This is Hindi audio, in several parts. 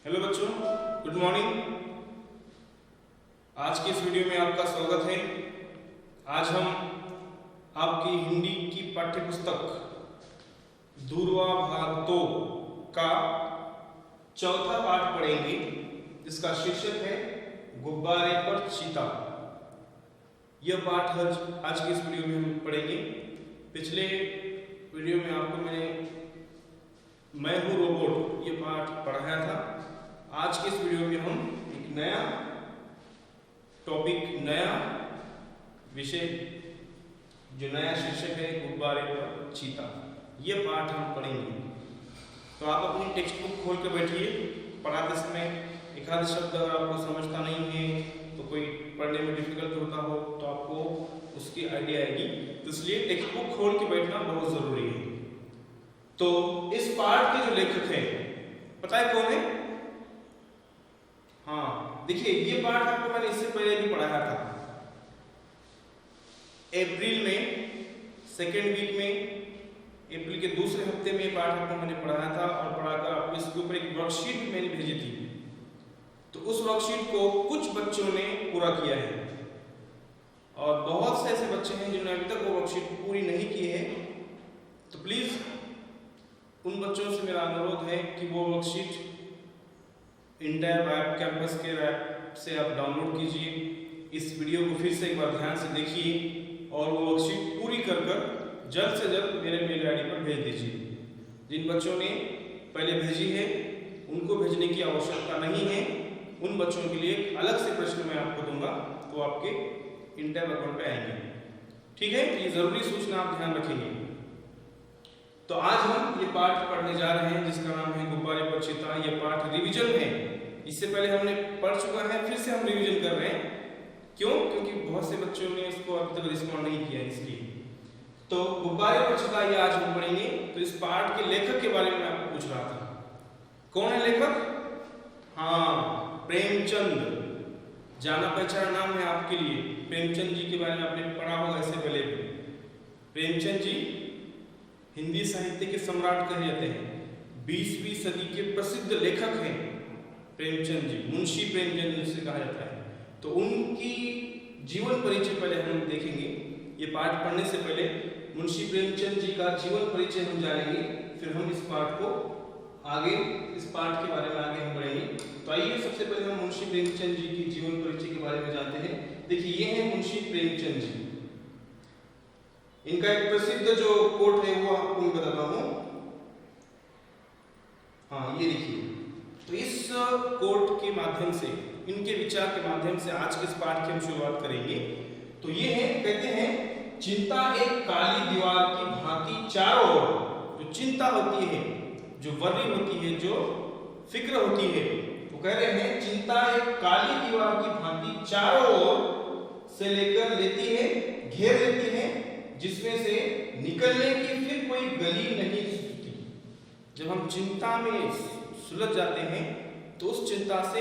हेलो बच्चों, गुड मॉर्निंग। आज की इस वीडियो में आपका स्वागत है। आज हम आपकी हिंदी की पाठ्य पुस्तक दूरवा भाग 2 का चौथा पाठ पढ़ेंगे, जिसका शीर्षक है गुब्बारे पर चीता। यह पाठ आज की इस वीडियो में हम पढ़ेंगे। पिछले वीडियो में आपको मैं हूँ रोबोट ये पाठ पढ़ाया था। आज के इस वीडियो में हम एक नया टॉपिक, नया विषय, जो नया शीर्षक है गुब्बारे पर चीता, ये पाठ हम पढ़ेंगे। तो आप अपनी टेक्स्ट बुक खोल कर बैठिए। पढ़ाते समय एक आध शब्द अगर आपको समझता नहीं है, तो कोई पढ़ने में डिफिकल्ट होता हो, तो आपको उसकी आइडिया आएगी। तो इसलिए टेक्स्ट बुक खोल के बैठना बहुत जरूरी है। तो इस पाठ के जो लेखक हैं, पता है कौन है? हाँ, देखिए ये पाठ आपको मैंने इससे पहले भी पढ़ाया था। अप्रैल में सेकेंड वीक में, अप्रैल के दूसरे हफ्ते में ये पाठ आपको मैंने पढ़ाया था और पढ़ाकर आपको इसके ऊपर एक वर्कशीट मैंने भेजी थी। तो उस वर्कशीट को कुछ बच्चों ने पूरा किया है और बहुत से ऐसे बच्चे हैं जिन्होंने अभी तक वो वर्कशीट पूरी नहीं की है। तो प्लीज उन बच्चों से मेरा अनुरोध है कि वो वर्कशीट इंटर ऐप कैंपस के ऐप से आप डाउनलोड कीजिए। इस वीडियो को फिर से एक बार ध्यान से देखिए और वो वर्कशीट पूरी कर जल्द से जल्द मेरे मेल आईडी पर भेज दीजिए। जिन बच्चों ने पहले भेजी है उनको भेजने की आवश्यकता नहीं है। उन बच्चों के लिए अलग से प्रश्न मैं आपको दूंगा, तो आपके इंटर अकाउंट पे आएंगे। ठीक है, ये जरूरी सूचना आप ध्यान रखेंगे। तो आज हम ये पाठ पढ़ने जा रहे हैं जिसका नाम है गुब्बारे पर चीता। ये पाठ रिवीजन है, इससे पहले हमने पढ़ चुका है, फिर से हम रिवीजन कर रहे हैं। क्यों? क्योंकि बहुत से बच्चों ने इसको अभी तक रिस्पॉन्ड नहीं किया, इसलिए। तो गुब्बारे पर चीता ये आज हम पढ़ेंगे। तो इस पाठ के लेखक के बारे में मैं आपको पूछ रहा था, कौन है लेखक? हाँ, प्रेमचंद। जाना पहचाना नाम है आपके लिए। प्रेमचंद जी के बारे में आपने पढ़ा होगा इससे पहले भी। प्रेमचंद जी हिंदी साहित्य के सम्राट कहे जाते हैं। 20वीं सदी के प्रसिद्ध लेखक हैं प्रेमचंद जी। मुंशी प्रेमचंद जिसे कहा जाता है। तो उनकी जीवन परिचय पहले हम देखेंगे। ये पाठ पढ़ने से पहले मुंशी प्रेमचंद जी का जीवन परिचय हम जानेंगे, फिर हम इस पाठ को आगे, इस पाठ के बारे में आगे हम बढ़ेंगे। तो आइए सबसे पहले हम मुंशी प्रेमचंद जी की जीवन परिचय के बारे में जानते हैं। देखिए ये है मुंशी प्रेमचंद जी। इनका एक प्रसिद्ध जो कोट है वो आपको मैं बताता हूं। हाँ, ये देखिए। तो इस कोट के माध्यम से, इनके विचार के माध्यम से आज के इस पाठ की हम शुरुआत करेंगे। तो ये है, कहते हैं, चिंता एक काली दीवार की भांति चारों ओर, जो चिंता होती है, जो वर्री होती है, जो फिक्र होती है, वो कह रहे हैं चिंता एक काली दीवार की भांति चारों ओर से लेकर लेती है, घेर लेती है, जिसमें से निकलने की फिर कोई गली नहीं सुझती। जब हम चिंता में सुलझ जाते हैं तो उस चिंता से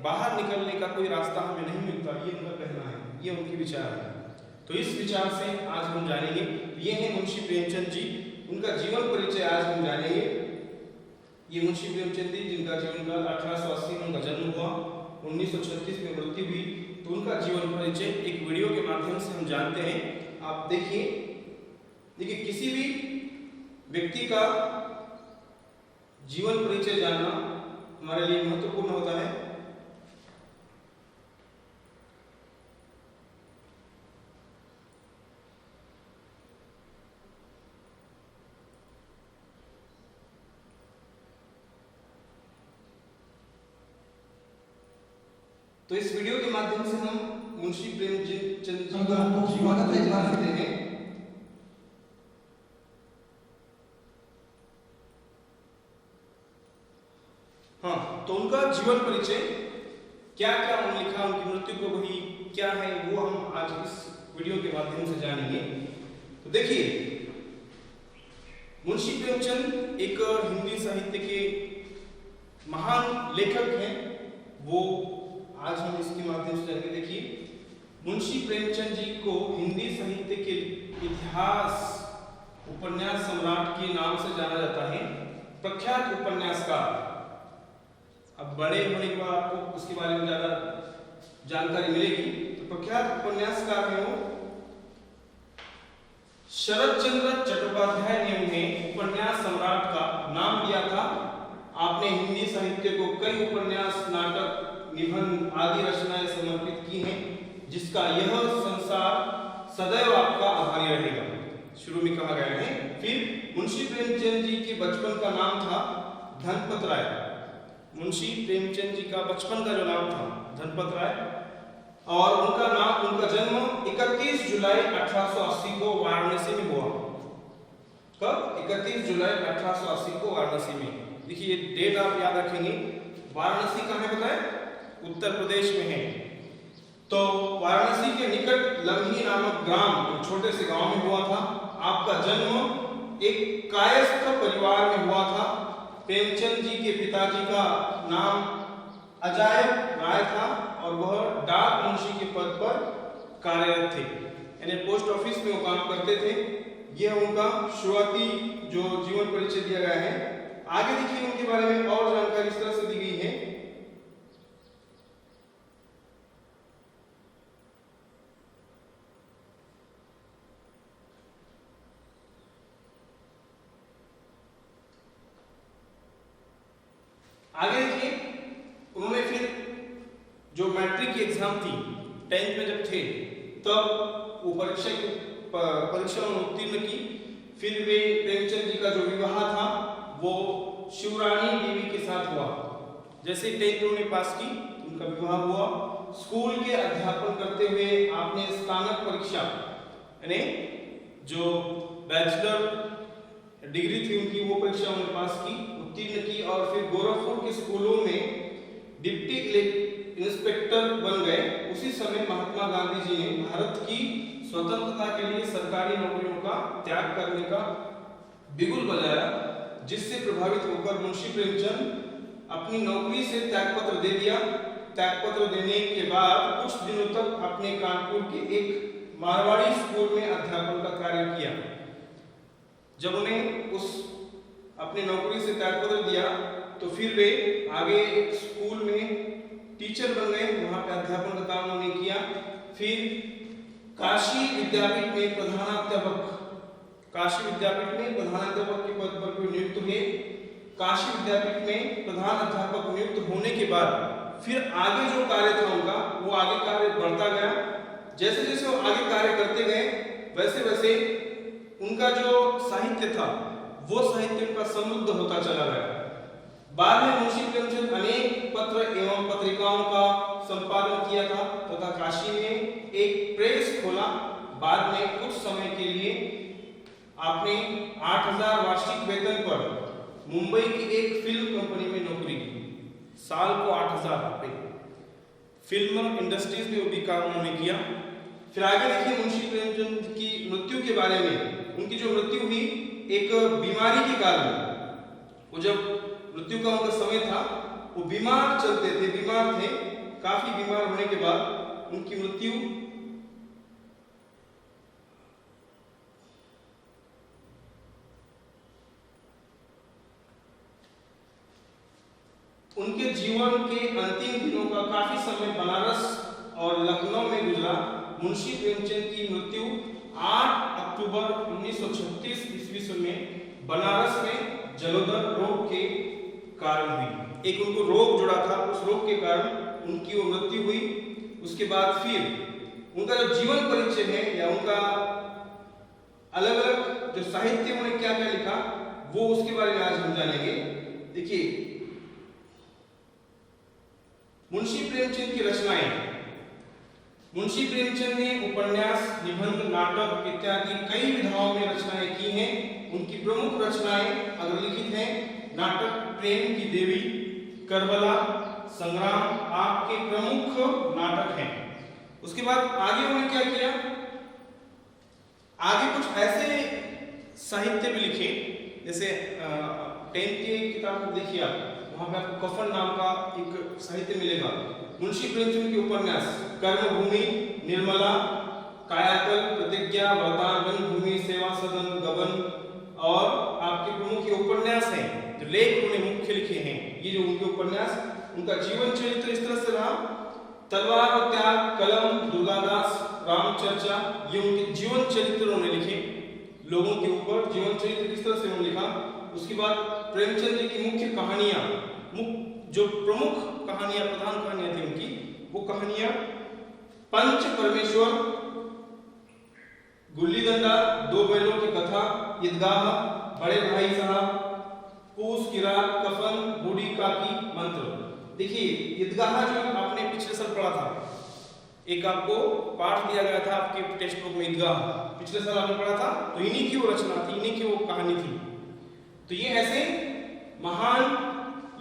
बाहर निकलने का कोई रास्ता हमें नहीं मिलता, ये उनका कहना है, ये उनके विचार है। तो इस विचार से आज हम जानेंगे। ये है मुंशी प्रेमचंद जी, उनका जीवन परिचय आज हम जानेंगे। ये मुंशी प्रेमचंद जी जिनका जीवन काल 1880 में उनका जन्म हुआ, 1936 में मृत्यु हुई। तो उनका जीवन परिचय एक वीडियो के माध्यम से हम जानते हैं। आप देखिए, किसी भी व्यक्ति का जीवन परिचय जानना हमारे लिए महत्वपूर्ण होता है। तो इस वीडियो के माध्यम से हम मुंशी प्रेमचंद जी का जीवन परिचय जानते हैं। हाँ, तो उनका जीवन परिचय क्या क्या उन्होंने लिखा, उनकी मृत्यु को वही क्या है, वो हम आज इस वीडियो के माध्यम से जानेंगे। तो देखिए, मुंशी प्रेमचंद एक हिंदी साहित्य के महान लेखक हैं। वो आज हम इसके माध्यम से जानेंगे। देखिए, मुंशी प्रेमचंद जी को हिंदी साहित्य के इतिहास उपन्यास सम्राट के नाम से जाना जाता है। प्रख्यात उपन्यासकार अब बड़े होने के बाद आपको उसके बारे में ज्यादा जानकारी मिलेगी। तो प्रख्यात उपन्यासकार हैं वो शरद चंद्र चट्टोपाध्याय ने उन्हें उपन्यास सम्राट का नाम दिया था। आपने हिंदी साहित्य को कई उपन्यास, नाटक, निबंध आदि रचनाएं समर्पित की हैं, जिसका यह संसार सदैव आपका आभारी रहेगा। शुरू में कहा गया है। फिर मुंशी प्रेमचंद जी के बचपन का नाम था धनपत राय। मुंशी प्रेमचंद जी का बचपन का जो नाम था धनपत राय, और उनका जन्म 31 जुलाई 1880 को वाराणसी में हुआ। कब? 31 जुलाई 1880 को वाराणसी में। देखिए ये डेट आप याद रखेंगे। वाराणसी कहाँ है पता है? उत्तर प्रदेश में है। तो वाराणसी के निकट लम्ही नामक ग्राम, छोटे से गांव में हुआ था। आपका जन्म एक कायस्थ परिवार में हुआ था। प्रेमचंद जी के पिताजी का नाम अजायब राय था और वह डाक मुंशी के पद पर कार्यरत थे, यानी पोस्ट ऑफिस में वो काम करते थे। यह उनका शुरुआती जो जीवन परिचय दिया गया है। आगे देखिए उनके बारे में और जानकारी इस तरह से दी गई है। आगे देखिए उन्होंने फिर जो मैट्रिक की एग्जाम थी, 10th में जब थे तब वो परीक्षा में उत्तीर्ण की। फिर वे प्रेमचंद जी का जो विवाह था वो शिवरानी देवी के साथ हुआ। जैसे 10th उन्होंने पास की उनका विवाह हुआ। स्कूल के अध्यापन करते हुए आपने स्नातक परीक्षा यानी जो बैचलर डिग्री थी उनकी वो परीक्षा उन्होंने पास की, उत्तीर्ण की। और फिर गोरखपुर के स्कूलों में डिप्टी इंस्पेक्टर बन गए। उसी समय महात्मा गांधी जी ने भारत की स्वतंत्रता के लिए सरकारी नौकरियों का त्याग करने का बिगुल बजाया, जिससे प्रभावित होकर मुंशी प्रेमचंद अपनी नौकरी से त्यागपत्र दे दिया। त्यागपत्र देने के बाद कुछ दिनों तक अपने कानपुर के एक मारवाड़ी स्कूल में अध्यापन का कार्य किया। जब उन्हें उस अपने नौकरी से त्यागपत्र दिया तो फिर वे आगे एक स्कूल में टीचर बन गए, वहां पे अध्यापन का काम उन्होंने किया। फिर काशी विद्यापीठ में प्रधानाध्यापक के पद पर नियुक्त हुए। काशी विद्यापीठ में प्रधान अध्यापक नियुक्त होने के बाद फिर आगे जो कार्य था उनका, वो आगे कार्य बढ़ता गया। जैसे जैसे वो आगे कार्य करते गए वैसे वैसे उनका जो साहित्य था वो साहित्य उनका समृद्ध होता चला गया। बाद में मुंशी प्रेमचंद अनेक पत्र एवं पत्रिकाओं का संपादन किया था तथा काशी में एक प्रेस खोला। बाद में कुछ समय के लिए आपने 8000 वार्षिक वेतन पर मुंबई की एक फिल्म कंपनी में नौकरी की। साल को 8000 रुपए फिल्म इंडस्ट्रीज में वो भी काम उन्होंने किया। फिर आगे देखिए मुंशी प्रेमचंद की मृत्यु के बारे में। उनकी जो मृत्यु हुई एक बीमारी के कारण, वो जब मृत्यु का उनका समय था वो बीमार चलते थे, बीमार थे। काफी बीमार होने के बाद उनकी मृत्यु उनके जीवन के अंतिम दिनों का काफी समय बनारस और लखनऊ में गुजरा। मुंशी प्रेमचंद की मृत्यु 8 अक्टूबर 1936 ईस्वी में बनारस में जलोदर रोग के कारण हुई। एक उनको रोग जुड़ा था, उस रोग के कारण उनकी वो मृत्यु हुई। उसके बाद फिर उनका जो जीवन परिचय है या उनका अलग अलग जो साहित्य उन्होंने क्या क्या लिखा वो उसके बारे में आज हम जानेंगे। देखिए मुंशी प्रेमचंद की रचनाएं। मुंशी प्रेमचंद ने उपन्यास, निबंध, नाटक इत्यादि कई विधाओं में रचनाएं की हैं। उनकी प्रमुख रचनाएं अगर लिखित हैं, नाटक प्रेम की देवी, करबला, संग्राम आपके प्रमुख नाटक हैं। उसके बाद आगे उन्होंने क्या किया, आगे कुछ ऐसे साहित्य भी लिखे, जैसे 10th की किताब को देखिए आप, वहां पे आपको कफन नाम का एक साहित्य मिलेगा। मुंशी प्रेमचंद के उपन्यास कर्मभूमि, निर्मला, कायाकल्प, प्रतिज्ञा, वरदान, रंगभूमि, सेवा सदन, गबन और आपके प्रमुख उपन्यास हैं जो लेख उन्होंने मुख्य लिखे हैं। ये जो उनके उपन्यास उनका जीवन चरित्र इस तरह से रहा। तलवार और त्याग, कलम, दुर्गादास, रामचर्चा, ये उनके जीवन चरित्र उन्होंने लिखे। लोगों के ऊपर जीवन चरित्र किस तरह से उन्होंने लिखा। उसके बाद प्रेमचंद जी की मुख्य कहानियां, जो प्रमुख कहानियां, प्रधान कहानियां थी उनकी, वो कहानियां पंच परमेश्वर, गुल्ली डंडा, दो बैलों की कथा, ईदगाह, बड़े भाई साहब, पूस की रात, कफन, बूढ़ी काकी, मंत्र। देखिए ईदगाह जो आपने पिछले साल पढ़ा था, एक आपको पाठ दिया गया था आपके टेक्स्ट बुक में, ईदगाह पिछले साल आपने पढ़ा था, तो इन्हीं की वो रचना थी, इन्हीं की वो कहानी थी। तो ये ऐसे महान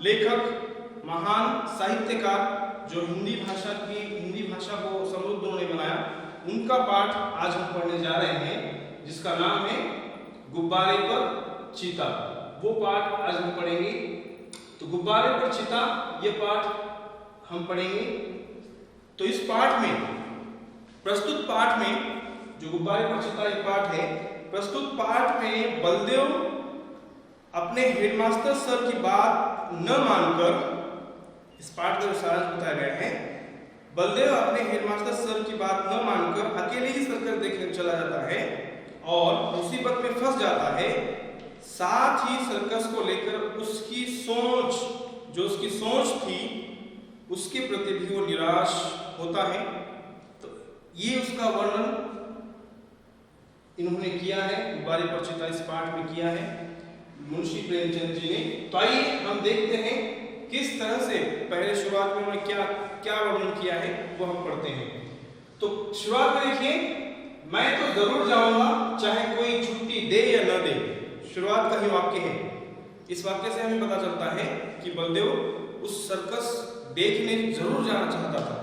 लेखक, महान साहित्यकार जो हिंदी भाषा को समृद्ध उन्होंने बनाया, उनका पाठ आज हम पढ़ने जा रहे हैं, जिसका नाम है गुब्बारे पर चीता। वो पाठ आज हम पढ़ेंगे। तो गुब्बारे पर चीता ये पाठ हम पढ़ेंगे। तो इस पाठ में, प्रस्तुत पाठ में, जो गुब्बारे पर चीता ये पाठ है, प्रस्तुत पाठ में बलदेव अपने हेडमास्टर सर की बात न मानकर, इस पाठ का जो सारांश बताया गया है, बलदेव अपने हेडमास्टर सर की बात न मानकर अकेले ही सर्कस देखने चला जाता है और मुसीबत में फंस जाता है। साथ ही सर्कस को लेकर उसकी सोच, जो उसकी सोच थी, उसके प्रति भी वो निराश होता है। तो ये उसका वर्णन इन्होंने किया है, गुब्बारे पर चीता इस पाठ में किया है मुंशी प्रेमचंद जी ने। तो आइए हम देखते हैं किस तरह से पहले शुरुआत में उन्होंने क्या वर्णन किया है, वो हम पढ़ते हैं। तो शुरुआत में देखिए, मैं तो जरूर जाऊंगा चाहे कोई छुट्टी दे या न दे। शुरुआत का ही वाक्य है। इस वाक्य से हमें पता चलता है कि बलदेव उस सर्कस देखने जरूर जाना चाहता था।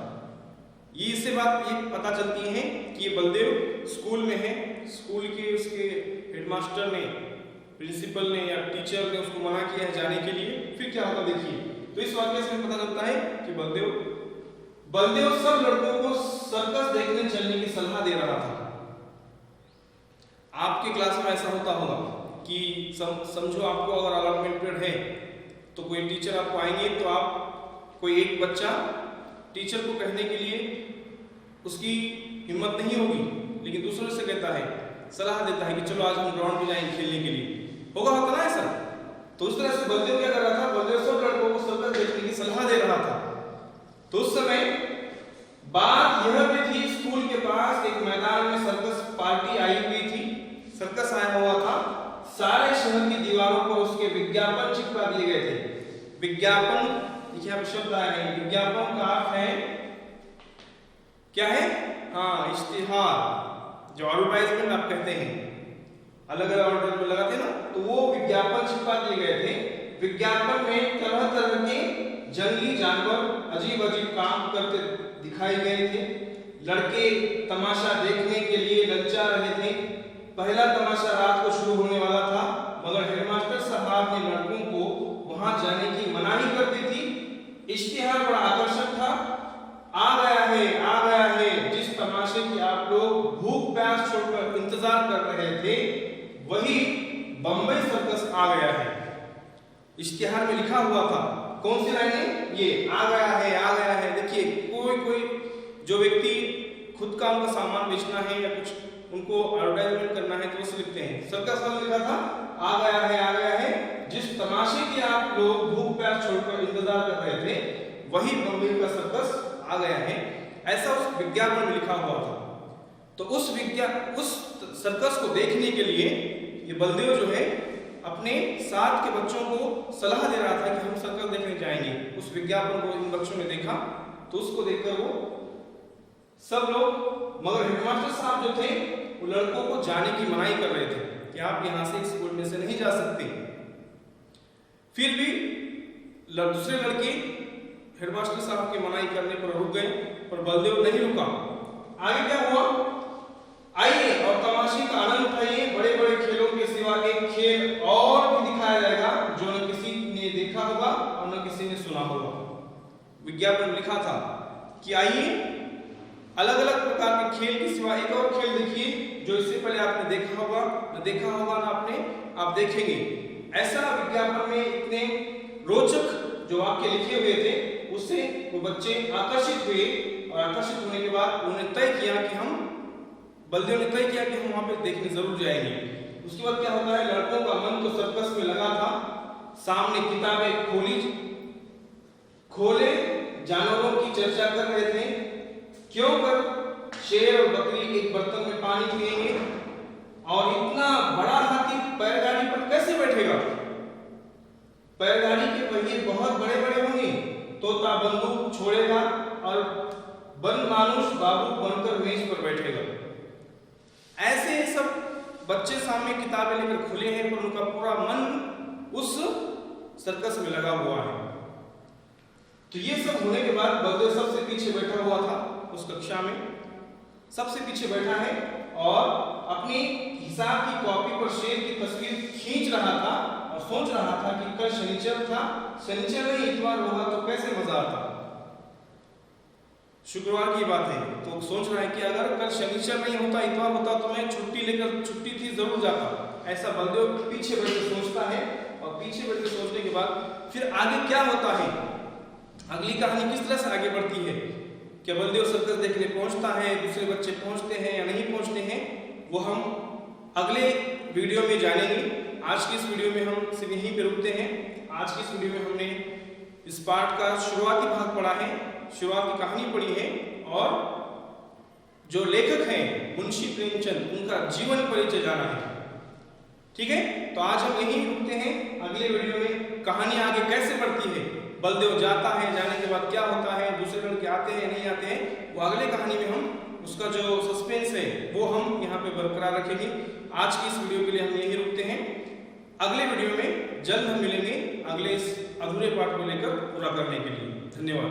ये इससे बात ये पता चलती है कि बलदेव स्कूल में है, स्कूल के उसके हेडमास्टर ने, प्रिंसिपल ने या टीचर ने उसको मना किया है जाने के लिए। फिर क्या होगा देखिए। तो इस वाक्य से पता चलता है कि बलदेव सब लड़कों को सर्कस देखने चलने की सलाह दे रहा था। आपके क्लास में ऐसा होता होगा कि समझो आपको अगर अलॉटमेंट पीरियड है तो कोई टीचर आपको आएंगे, तो आप कोई एक बच्चा टीचर को कहने के लिए उसकी हिम्मत नहीं होगी, लेकिन दूसरों से कहता है, सलाह देता है कि चलो आज हम ग्राउंड में जाएंगे खेलने के लिए। होगा ना ऐसा? तो उस तरह से बलदेव क्या कर रहा था, बलदेव सब लड़कों को सर्कस देखने की सलाह दे रहा था। तो उस समय बात यह भी थी, स्कूल के पास एक मैदान में सर्कस पार्टी आई हुई थी, सर्कस आया हुआ था। सारे शहर की दीवारों पर उसके विज्ञापन चिपका दिए गए थे। विज्ञापन, देखिए यहाँ पे शब्द आया है, विज्ञापन का अर्थ है क्या है? हाँ, इश्तिहार, जो एडवर्टाइजमेंट आप कहते हैं, अलग अलग एडवर्टाइजमेंट लगाते हैं ना, तो वो विज्ञापन चिपका दिए गए थे। विज्ञापन में तरह तरह के जंगली जानवर अजीब अजीब काम करते दिखाए गए थे। लड़के तमाशा देखने के लिए ललचा रहे थे। पहला तमाशा रात को शुरू होने वाला था, मगर हेडमास्टर साहब ने लड़कों को वहां जाने की मनाही कर दी थी। इश्तिहार बड़ा आकर्षक था। आ गया है, जिस तमाशे की आप लोग भूख प्यास छोड़कर इंतजार कर रहे थे, वही बम्बई सर्कस आ गया है। इश्तिहार में लिखा हुआ था, कौन सी लाइनें? ये आ गया है। देखिए कोई जो व्यक्ति खुद का उनका सामान बेचना है या कुछ उनको एडवर्टाइजमेंट करना है तो वो लिखते हैं। सर्कस वाला लिखा था, आ गया है, जिस तमाशे की आप लोग भूख प्यास छोड़कर इंतजार कर रहे थे, वही बम्बई का सर्कस आ गया है। ऐसा उस विज्ञापन में लिखा हुआ था। तो उस सर्कस को देखने के लिए ये बलदेव जो है अपने साथ के बच्चों को सलाह दे रहा था कि हम सर्कस देखने जाएंगे। उस विज्ञापन को इन बच्चों ने देखा, तो उसको देखकर वो सब लोग, मगर हेडमास्टर साहब जो थे वो लड़कों को जाने की मनाही कर रहे थे कि आप यहाँ से स्कूल में से नहीं जा सकते। फिर भी दूसरे लड़के हेडमास्टर साहब के मनाही करने पर रुक गए, पर बलदेव नहीं रुका। आगे क्या हुआ? आइए और तमाशे का आनंद उठाइए। बड़े बड़े खेलों के सिवा एक खेल और भी दिखाया जाएगा जो न किसी ने देखा होगा और न किसी ने सुना होगा। विज्ञापन में लिखा था कि आइए अलग अलग प्रकार के खेल के सिवा एक और खेल देखिए जो इससे पहले आपने देखा होगा ना आपने, आप देखेंगे। ऐसा विज्ञापन में इतने रोचक जो वाक्य लिखे हुए थे उससे वो बच्चे आकर्षित हुए, और आकर्षित होने के बाद उन्होंने तय किया कि हम बलदेव ने तय किया कि हम वहां पे देखने जरूर जाएंगे। उसके बाद क्या होता है, लड़कों का मन तो सर्कस में लगा था, सामने किताबें खोले जानवरों की चर्चा कर रहे थे, क्यों कर शेर और बकरी एक बर्तन में पानी पिएंगे, और इतना बड़ा हाथी बैलगाड़ी पर कैसे बैठेगा, बैलगाड़ी के पहिए बहुत बड़े बड़े होंगे, तोता बंदूक छोड़ेगा और वन मानुष बाबू बनकर मेज पर बैठेगा। ऐसे सब बच्चे सामने किताबें लेकर खुले हैं, पर उनका पूरा मन उस सर्कस में लगा हुआ है। तो ये सब होने के बाद बलदेव सबसे पीछे बैठा हुआ था, उस कक्षा में सबसे पीछे बैठा है और अपनी हिसाब की कॉपी पर शेर की तस्वीर खींच रहा था और सोच रहा था कि कल शनिचर था, शनिचर नहीं इतवार होगा तो कैसे मजा आता। शुक्रवार की बात है, तो सोच रहा है कि अगर कल शनिचर नहीं होता, इतवार होता तो मैं छुट्टी थी जरूर जाता। ऐसा बलदेव पीछे बैठ के सोचता है, और पीछे बैठ के सोचने के बाद फिर आगे क्या होता है, अगली कहानी किस तरह से आगे बढ़ती है, क्या बलदेव सर्कस देखने पहुंचता है, दूसरे बच्चे पहुंचते हैं या नहीं पहुंचते हैं, वो हम अगले वीडियो में जानेंगे। आज की इस वीडियो में हम सिर्फ यहीं पे रुकते हैं। आज की इस वीडियो में हमने इस पाठ का शुरुआती भाग पढ़ा है, शुरुआत की कहानी पढ़ी है, और जो लेखक हैं मुंशी प्रेमचंद, उनका जीवन परिचय जाना है। ठीक है, तो आज हम यहीं रुकते हैं। अगले वीडियो में कहानी आगे कैसे बढ़ती है, बलदेव जाता है, जाने के बाद क्या होता है, दूसरे लड़के आते हैं नहीं आते हैं, वो अगले कहानी में हम उसका जो सस्पेंस है वो हम यहाँ पे बरकरार रखेंगे। आज की इस वीडियो के लिए हम यहीं रुकते हैं। अगले वीडियो में जल्द हम मिलेंगे अगले इस अधूरे पाठ को लेकर पूरा करने के लिए। धन्यवाद।